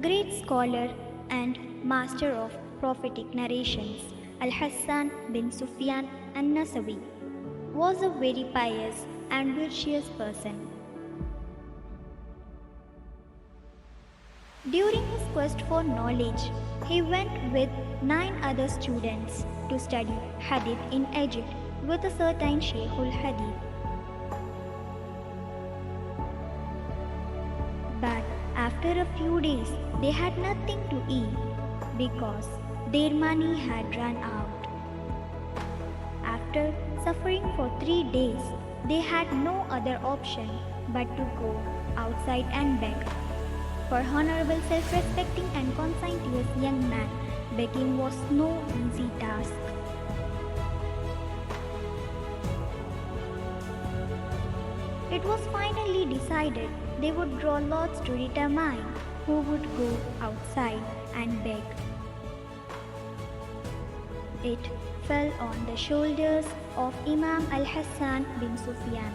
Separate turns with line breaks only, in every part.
great scholar and master of prophetic narrations, Al-Hassan bin Sufyan an-Nasawi, was a very pious and virtuous person. During his quest for knowledge, he went with 9 other students to study Hadith in Egypt with a certain Shaykhul Hadith. But after a few days, they had nothing to eat because their money had run out. After suffering for 3 days, they had no other option but to go outside and beg. For honorable, self-respecting and conscientious young man, begging was no easy task. It was finally decided they would draw lots to determine who would go outside and beg. It fell on the shoulders of Imam Al-Hassan bin Sufyan.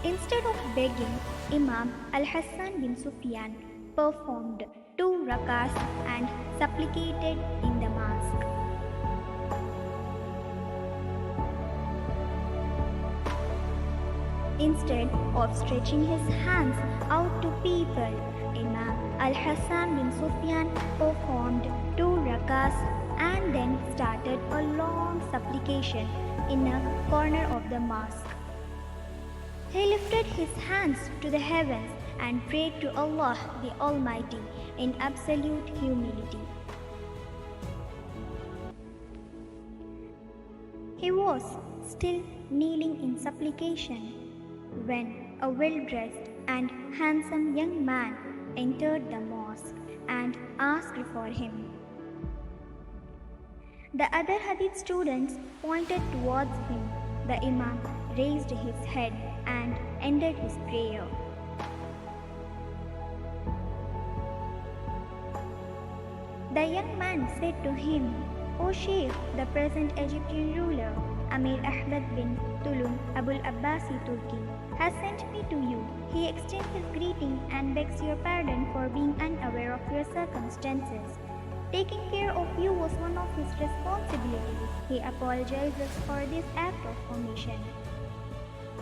Instead of begging, Imam Al-Hassan bin Sufyan performed 2 rak'ahs and supplicated in the mosque. Instead of stretching his hands out to people, Imam Al-Hassan bin Sufyan performed 2 rak'ahs and then started a long supplication in a corner of the mosque. He lifted his hands to the heavens and prayed to Allah the Almighty in absolute humility. He was still kneeling in supplication when a well-dressed and handsome young man entered the mosque and asked for him. The other Hadith students pointed towards him. The Imam raised his head and ended his prayer. The young man said to him, "O Sheikh, the present Egyptian ruler, Amir Ahmad bin Tulun Abul Abbasi Turki, has sent me to you. He extends his greeting and begs your pardon for being unaware of your circumstances. Taking care of you was one of his responsibilities. He apologizes for this act of omission.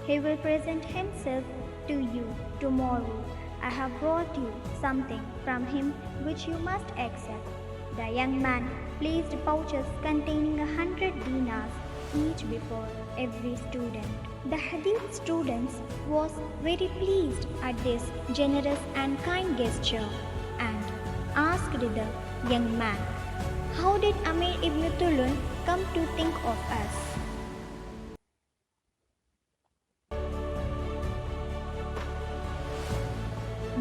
He will present himself to you tomorrow. I have brought you something from him which you must accept." The young man placed pouches containing 100 dinars each before every student. The Hadith students was very pleased at this generous and kind gesture and asked the young man, "How did Amir ibn Tulun come to think of us?"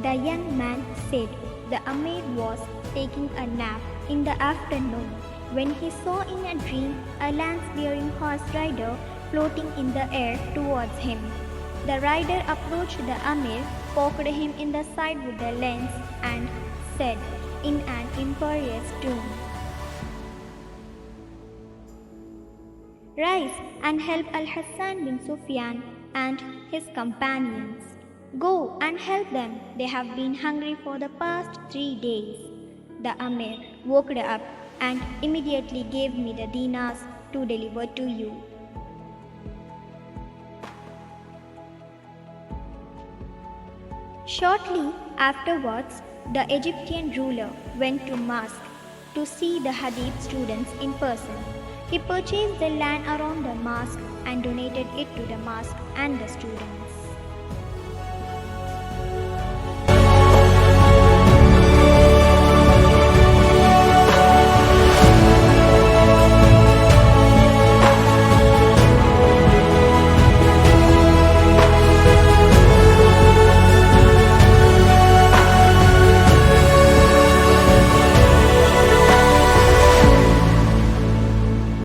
The young man said the Amir was taking a nap in the afternoon when he saw in a dream a lance-bearing horse rider floating in the air towards him. The rider approached the Amir, poked him in the side with the lance and said in an imperious tone, "Rise and help Al-Hassan bin Sufyan and his companions. Go and help them. They have been hungry for the past 3 days." The Amir woke up and immediately gave me the dinars to deliver to you. Shortly afterwards, the Egyptian ruler went to mosque to see the Hadith students in person. He purchased the land around the mosque and donated it to the mosque and the students.